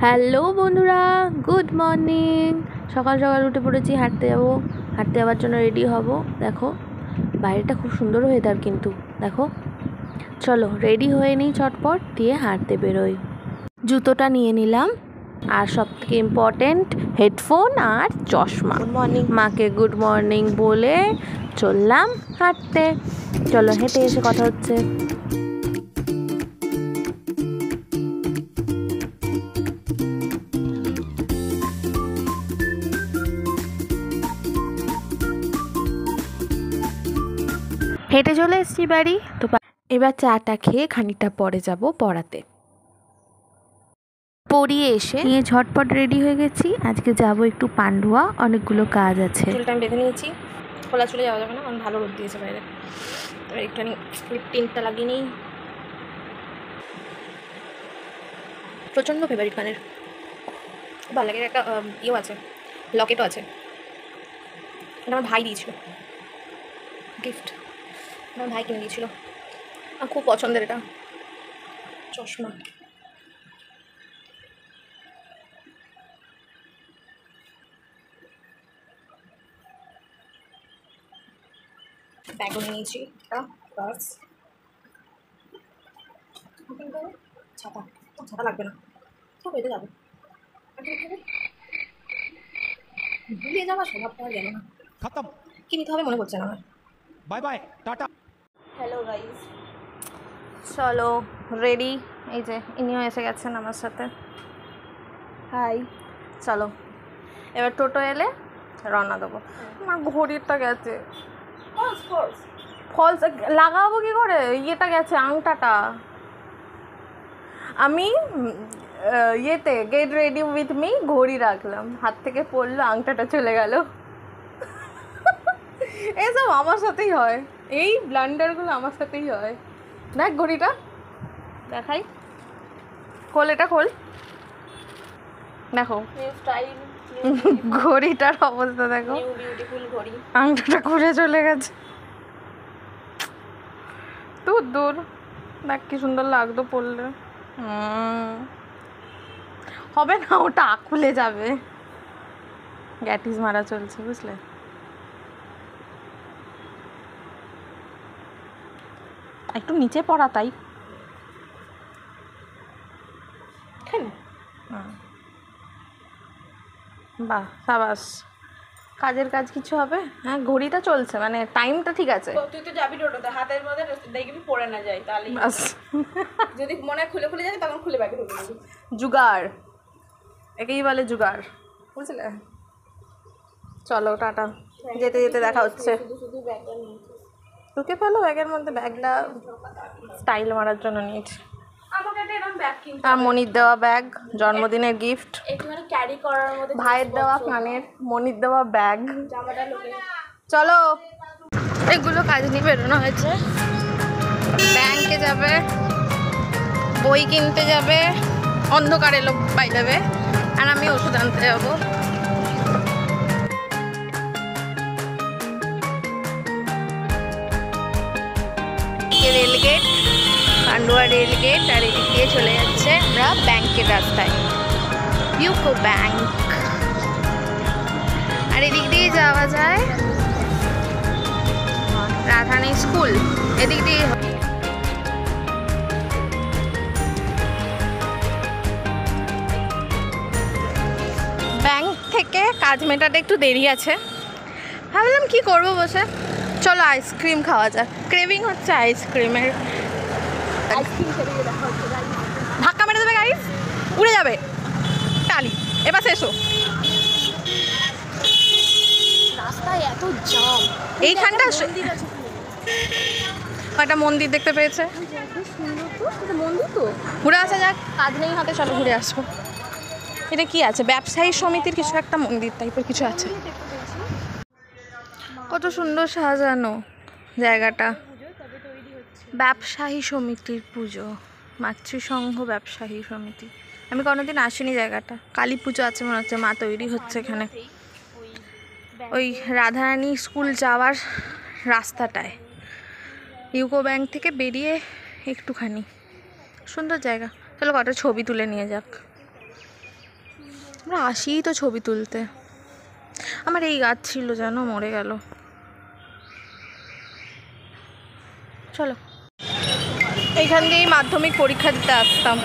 Hello বন্ধুরা, good morning. সকাল সকাল উঠে পড়েছি, হাঁটতে যাওয়ার জন্য রেডি হব। দেখো বাইরেটা খুব সুন্দর ওয়েদার, কিন্তু দেখো চলো রেডি হয়ে নিই, চটপট দিয়ে হাঁটতে বেরোই। জুতোটা নিয়ে নিলাম, আর সব থেকে ইম্পর্টেন্ট হেডফোন আর চশমা। গুড মর্নিং, মাকে গুড মর্নিং বলে চললাম হাঁটতে। চলো হেঁটে এসে কথা হচ্ছে। হেঁটে চলে এসেছি বাড়ি। তো এবার চাটা খেয়ে খানিকটা পরে যাব পড়াতে। পড়িয়ে এসে নিয়ে ঝটপট রেডি হয়ে গেছি। আজকে যাব একটু পান্ডুয়া, অনেকগুলো কাজ আছে। চুলটা আমি বেঁধে নিয়েছি, খোলা চুলে যাওয়া যাবে না, কারণ ভালো রোদ দিয়েছে বাইরে। এবার একটুখানি টিনটা লাগিয়ে নিই। প্রচণ্ড ফেভারিট কানের, খুব ভালো লাগে। একটা ইয়েও আছে, লকেটও আছে। এটা আমার ভাই দিয়েছিল গিফট, আমার ভাই কিনে দিয়েছিল। আমার খুব পছন্দের এটা চশমা। ব্যাগও নিয়েছি, একটা পার্স, ছাতা। ছাতা লাগবে না, সব এতে যাবে। ভুলিয়ে যাওয়া স্বভাবটা আর গেল না, খতম। কি নিতে হবে মনে পড়ছে না আমার। Bye bye, tata. Hello guys, চলো রেডি। এই যে ইনিও এসে গেছেন আমার সাথে। হাই। চলো এবার টোটো এলে রওনা দেবো। আমার ঘড়িটা গেছে, ফলস লাগাবো কি করে? ইয়েটা গেছে, আংটাটা। আমি ইয়েতে গেট রেডি উইথ মি ঘড়ি রাখলাম, হাত থেকে পড়লো, আংটাটা চলে গেল। এসব আমার সাথেই হয়, এই ব্লান্ডারগুলো আমার সাথেই হয়। দেখ ঘড়িটা দেখাই, খোল, এটা খোল, দেখো ঘড়িটার অবস্থা দেখো, আংটাটা খুলে চলে গেছে। দূর দূর, দেখ কি সুন্দর লাগতো পড়লে। হবে না, ওটা খুলে যাবে। গ্যাটিস মারা চলছে, বুঝলে? একটু নিচে পড়া, তাই বাহ, সাবাস। কাজের কাজ কিছু হবে। হ্যাঁ, ঘড়িটা চলছে, মানে টাইমটা ঠিক আছে। তুই তো যাবি টোটোতে, হাতের মধ্যে দেখবি পড়ে না যায়, তাহলে যদি মনে খুলে খুলে যায় তখন খুলে ব্যাগে ঢুকে দিবি। জুগাড়, একেই বলে জুগাড়, বুঝলে? চলো টাটা, যেতে যেতে দেখা হচ্ছে। ঢুকে ফেলো ব্যাগের মধ্যে, ব্যাগটা স্টাইল মারার জন্য নিয়েছি। আমাকে একটা এরকম ব্যাগ কিনতে, আর মনির দেওয়া ব্যাগ, জন্মদিনের গিফট। একটুখানি ক্যারি করার মধ্যে, ভাইয়ের দেওয়া কানের, মনির দেওয়া ব্যাগ। জামাটা লোকে। চলো, এগুলো কাজ নিয়ে বেরোনো হয়েছে। ব্যাংকে যাবে, বই কিনতে যাবে, অন্ধকারে লোক পাই যাবে, আর আমি ওষুধ আনতে যাবো। রেলগেট, পান্ডুয়া রেলগেট, আর এদিক দিয়ে চলে যাচ্ছে আমরা ব্যাংকের রাস্তায়, ইউকো ব্যাংক। আর এদিক দিয়ে যাওয়া যায় রাধারানী স্কুল, এদিক দিয়ে। ব্যাংক থেকে কাজ মেটাতে একটু দেরি আছে, ভাবলাম কি করবো বসে, চলো আইসক্রিম খাওয়া যাক, ক্রেভিং হচ্ছে আইসক্রিমের। ধাক্কা মেরে দেবে গাইস, উড়ে যাবে টালি। এবার এসো, রাস্তায় এত জাম, এইখানটা একটা মন্দির দেখতে পেয়েছে, মন্দির তো ঘুরে আসা যাক, কাজ নেই হাতে, চলো ঘুরে আসবো। এটা কি আছে, ব্যবসায়ী সমিতির কিছু একটা মন্দির টাইপের কিছু আছে। কত সুন্দর সাজানো জায়গাটা, ব্যবসায়ী সমিতির পুজো, মাতৃসংঘ ব্যবসায়ী সমিতি। আমি কোনোদিন আসিনি জায়গাটা, কালী পুজো আছে মনে হচ্ছে, মা তৈরি হচ্ছে এখানে, ওই রাধারানী স্কুল যাওয়ার রাস্তাটায়, ইউকো ব্যাংক থেকে বেরিয়ে একটুখানি। সুন্দর জায়গা, চলো কটা ছবি তুলে নিয়ে যাক। আমরা আসিই তো ছবি তুলতে। আমার এই গাছ ছিল জানো, মরে গেল। চলো, এইখান দিয়েই মাধ্যমিক পরীক্ষা দিতে আসতাম।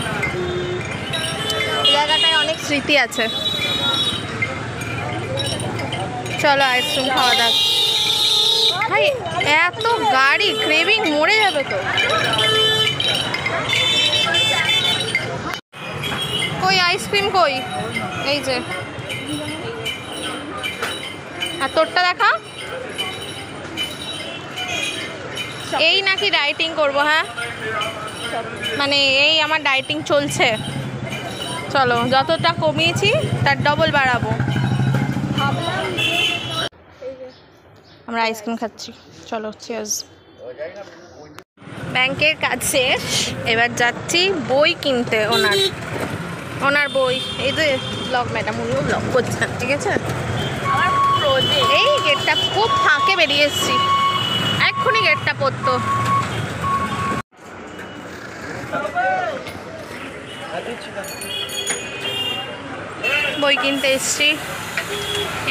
এই জায়গাটায় অনেক স্মৃতি আছে। চলো আইসক্রিম খাওয়া দাক। ভাই এত গাড়ি, ক্রেভিং মরে যাবে তো। কই আইসক্রিম কই? এই যে, আর তোরটা দেখা। এই নাকি ডায়েটিং করব? হ্যাঁ, মানে এই আমার ডায়েটিং চলছে। চলো, যতটা কমিয়েছি তার ডবল বাড়াবো। আমরা আইসক্রিম খাচ্ছি। চলো, চিয়ার্স। ব্যাংকের কাজ শেষ, এবার যাচ্ছি বই কিনতে। ওনার বই। এই যে ব্লগ ম্যাডাম, উনিও ব্লগ করছেন, ঠিক আছে। এই গেটটা খুব ফাঁকে বেরিয়ে এসছি, এক্ষুনি গেটটা পড়তো। বই কিনতে এসছি,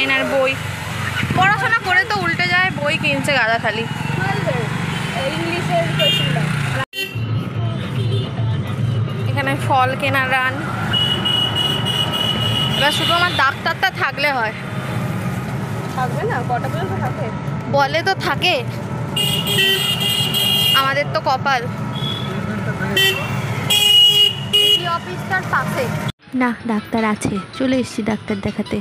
এনার বই। পড়াশোনা করে তো উল্টে যায়, বই কিনছে গাদা খালি। এখানে ফল কেনার রান। এবার শুধু আমার ডাক্তারটা থাকলে হয়। থাকবে না? কটা পর্যন্ত থাকে? বলে তো থাকে, আমাদের তো কপাল। অফিসটার পাশে না, ডাক্তার আছে, চলে এসেছি ডাক্তার দেখাতে।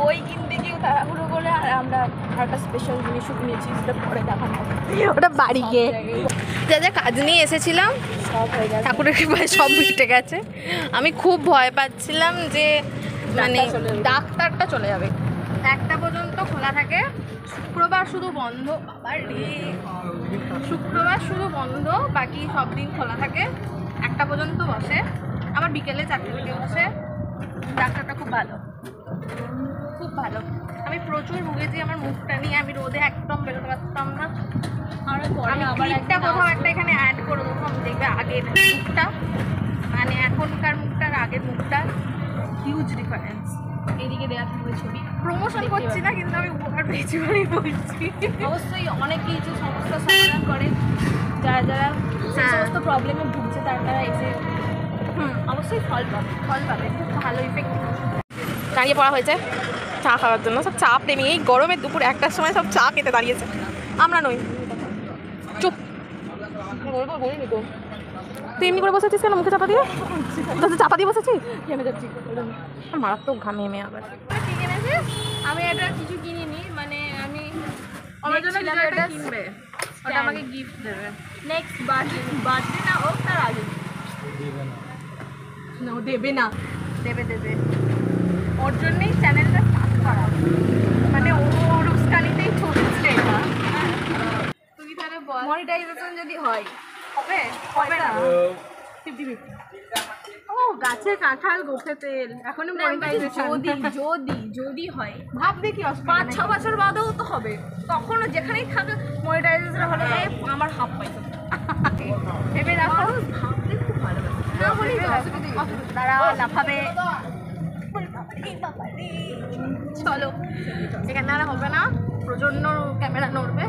বই কিনতে গিয়ে তাড়াহুড়ো করে, আর আমরা একটা স্পেশাল জিনিসও কিনেছি, সেটা পরে দেখানো। ওটা বাড়ি গিয়ে যা যা কাজ নিয়ে এসেছিলাম সব হয়ে গেছে। ঠাকুরের কৃপায় সব মিটে গেছে। আমি খুব ভয় পাচ্ছিলাম যে মানে ডাক্তারটা চলে যাবে। 1টা পর্যন্ত খোলা থাকে, শুক্রবার শুধু বন্ধ। বাবার রে, শুক্রবার শুধু বন্ধ, বাকি সব দিন খোলা থাকে। 1টা পর্যন্ত বসে, আবার বিকেলে 4টে থেকে বসে। ডাক্তারটা খুব ভালো, খুব ভালো। আমি প্রচুর ভুগেছি আমার মুখটা নিয়ে, আমি রোদে একদম বেরোতে পারতাম না। আমি ক্লিপটা কোথাও একটা এখানে অ্যাড করে দেবো, আমি দেখবে আগের মুখটা, মানে এখনকার মুখটা আর আগের মুখটা হিউজ ডিফারেন্স। এদিকে দেওয়া থাকবে ছবি। প্রমোশন করছি না, কিন্তু আমি উপকার পেয়েছি বলেই বলছি। অবশ্যই অনেক কিছু সমস্যার সমাধান করে, যারা যারা সেই সমস্ত প্রবলেমে ভুগছে তারা এসে অবশ্যই ফল পাবে। খুব ভালো ইফেক্ট। দাঁড়িয়ে পড়া হয়েছে চা খাওয়ার জন্য। সব চা প্রেমী, এই গরমের দুপুর 1টার সময় সব চা খেতে দাঁড়িয়েছে। আমরা নই, চুপ। বলিনি তো, তুই এমনি করে বসেছিস কেন মুখে চাপা দিয়ে? চাপা দিয়ে বসেছি কেন যাচ্ছি? মারাত্মক ঘামে এমে আবার। কি কিনেছিস? আমি এটা কিছু কিনিনি, মানে আমি আমার জন্য দেখছিলাম কিছু একটা এটা কিনবে, ওটা আমাকে গিফট দেবে। নেক্সট বার্থডে না হোক তার আগে না, ও দেবে না। দেবে। ওর জন্যই চ্যানেলটা স্টার্ট করা, মানে ওর উস্কানিতেই চলছে এটা। তুই তাহলে বল, মনিটাইজেশন যদি হয় হবে না? 50-50। ও গাছের কাঁঠাল গোফে তেল, এখনো মনিটাইজেশন। যদি হয়, ভাব দেখি 5-6 বছর বাদেও তো হবে। তখনও যেখানেই থাকে মনিটাইজেশন হলে আমার হাফ পয়সা ভেবে রাখো। ভাবতে খুব ভালো লাগে। না হলেই তারা লাফাবে। চলো, এখানে আর হবে না, প্রচণ্ড ক্যামেরা নড়বে।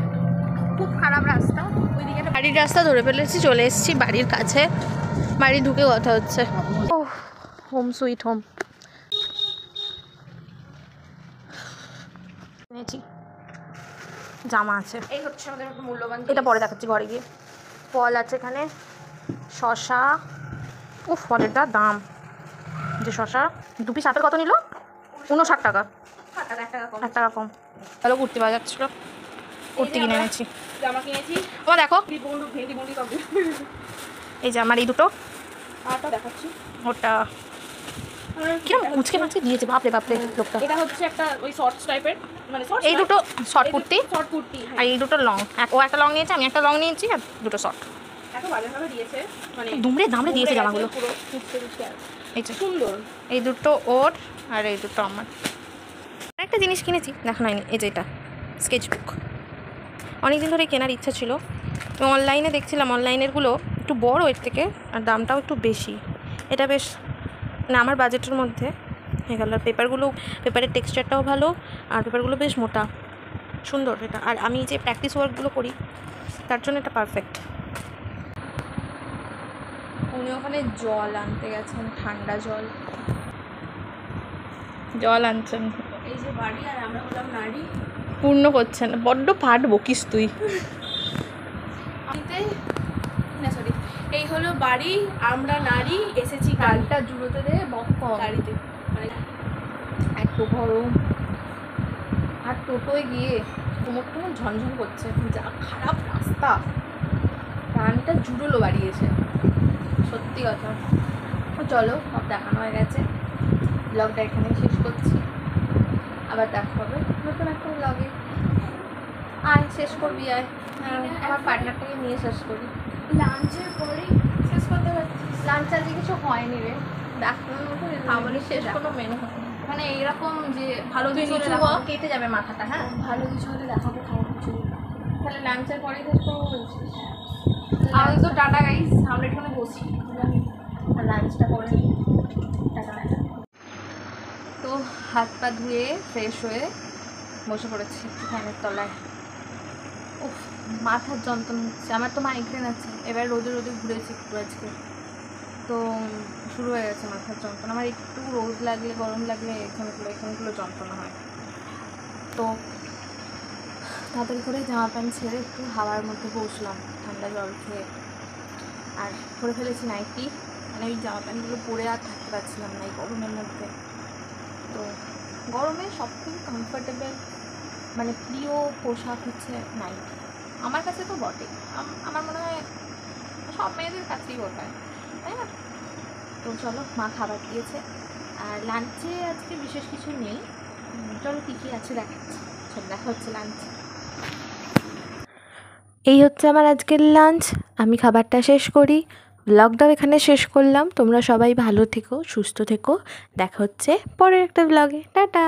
খুব খারাপ রাস্তা, ওইদিকে বাড়ির রাস্তা ধরে ফেলেছি, চলে এসেছি বাড়ির কাছে। বাড়ি ঢুকে কথা হচ্ছে। ও হোম সুইট হোম। নিয়েছি, জামা আছে। এই হচ্ছে আমাদের মূল্যবান। এটা পরে দেখাচ্ছি ঘরে গিয়ে। ফল আছে এখানে, শশা। ও ফলের যা দাম, যে শশা 2 পিস 8-এর কত নিল? 59 টাকা। 1 টাকা কম। তাহলে কুর্তি পাওয়া যাচ্ছিল, কুর্তি কিনে এনেছি। জামা কিনেছি। ও দেখো, ভেন্ডি কমপ্লিট। এই যে আমার এই দুটো, আরটা দেখাচ্ছি। ওটা কিরকম কুচকে মাছকে দিয়েছে, বাপরে লোকটা। এটা হচ্ছে একটা ওই শর্টস টাইপের, মানে এই দুটো শর্ট কুর্তি, শর্ট কুর্তি। আর এই দুটো লং। ও একটা লং নিয়েছে, আমি একটা লং নিয়েছি, আর দুটো শর্ট। এত বাজেভাবে দিয়েছে, মানে দামড়ে দিয়েছে জামাগুলো। পুরো কুচকে এই যে সুন্দর। এই দুটো ওর, আর এই দুটো আমার। আরেকটা জিনিস কিনেছি, দেখো না, এই যে এটা স্কেচ বুক। অনেক দিন ধরে কেনার ইচ্ছা ছিল। এবং অনলাইনে দেখছিলাম, অনলাইনেরগুলো একটু বড় এর থেকে, আর দামটাও একটু বেশি। এটা বেশ না আমার বাজেটের মধ্যে হয়ে গেল। আর পেপারের টেক্সচারটাও ভালো, আর পেপারগুলো বেশ মোটা, সুন্দর এটা। আর আমি যে প্র্যাকটিস ওয়ার্কগুলো করি তার জন্য এটা পারফেক্ট। উনি ওখানে জল আনতে গেছেন, ঠান্ডা জল আনছেন। এই যে বাড়ি আর আমরা হলাম নারী। পূর্ণ করছেন, বড্ড পাট বকিস তুই। না সরি, এই হলো বাড়ি, আমরা নারী, এসেছি গাড়িটা জুড়োতে দে বক্ক গাড়িতে। মানে এত গরম, আর টোটোয় গিয়ে কোমর ঝনঝন করছে, যা খারাপ রাস্তা, প্রাণটা জুড়োলো বাড়িয়েছে সত্যি কথা। চলো, সব দেখানো হয়ে গেছে, ব্লগটা এখানে শেষ করছি, আবার দেখা হবে নতুন একটা ব্লগে। আয় শেষ করবি, আয় আমার পার্টনারটাকে নিয়ে শেষ করি। লাঞ্চের পরেই শেষ করতে পারছি। লাঞ্চ আজকে কিছু হয়নি রে, দেখানোর মতো খাবারের শেষ কোনো মেনু হয়নি। মানে এইরকম যে ভালো কিছু হলে কিছু দেখাবো। কেটে যাবে মাথাটা। হ্যাঁ, ভালো কিছু হলে দেখাবো, খারাপ কিছু হলে। তাহলে লাঞ্চের পরেই শেষ করবো বলছিস? আমাদের তো টাটা গাইস, আমরা এখানে বসি, লাঞ্চটা করে নিই, টাটা। তো হাত পা ধুয়ে ফ্রেশ হয়ে বসে পড়েছি ফ্যানের তলায়। উফ, মাথার যন্ত্রণা হচ্ছে, আমার তো মাইগ্রেন আছে, এবার রোদে ঘুরেছি একটু আজকে, তো শুরু হয়ে গেছে মাথার যন্ত্রণা। আমার একটু রোদ লাগলে, গরম লাগলে এখানগুলো যন্ত্রণা হয়। তো তাড়াতাড়ি করে জামা প্যান্ট ছেড়ে একটু হাওয়ার মধ্যে বসলাম, ঠান্ডা জল খেয়ে। আর পরে ফেলেছি নাইটি, মানে ওই জামা প্যান্টগুলো পরে আর থাকতে পারছিলাম না এই গরমের মধ্যে। তো গরমে সবথেকে কমফোর্টেবল মানে প্রিয় পোশাক হচ্ছে নাইটি, আমার কাছে তো বটে, আমার মনে হয় সব মেয়েদের কাছেই ওটাই, তাই না? তো চলো, মা খাবার দিয়েছে, আর লাঞ্চে আজকে বিশেষ কিছু নেই। চলো কী কী আছে দেখাচ্ছি, চল দেখা হচ্ছে লাঞ্চে। এই হচ্ছে আমার আজকের লাঞ্চ, আমি খাবারটা শেষ করি, ব্লগটাও এখানে শেষ করলাম। তোমরা সবাই ভালো থেকো, সুস্থ থেকো, দেখা হচ্ছে পরের একটা ব্লগে। টাটা।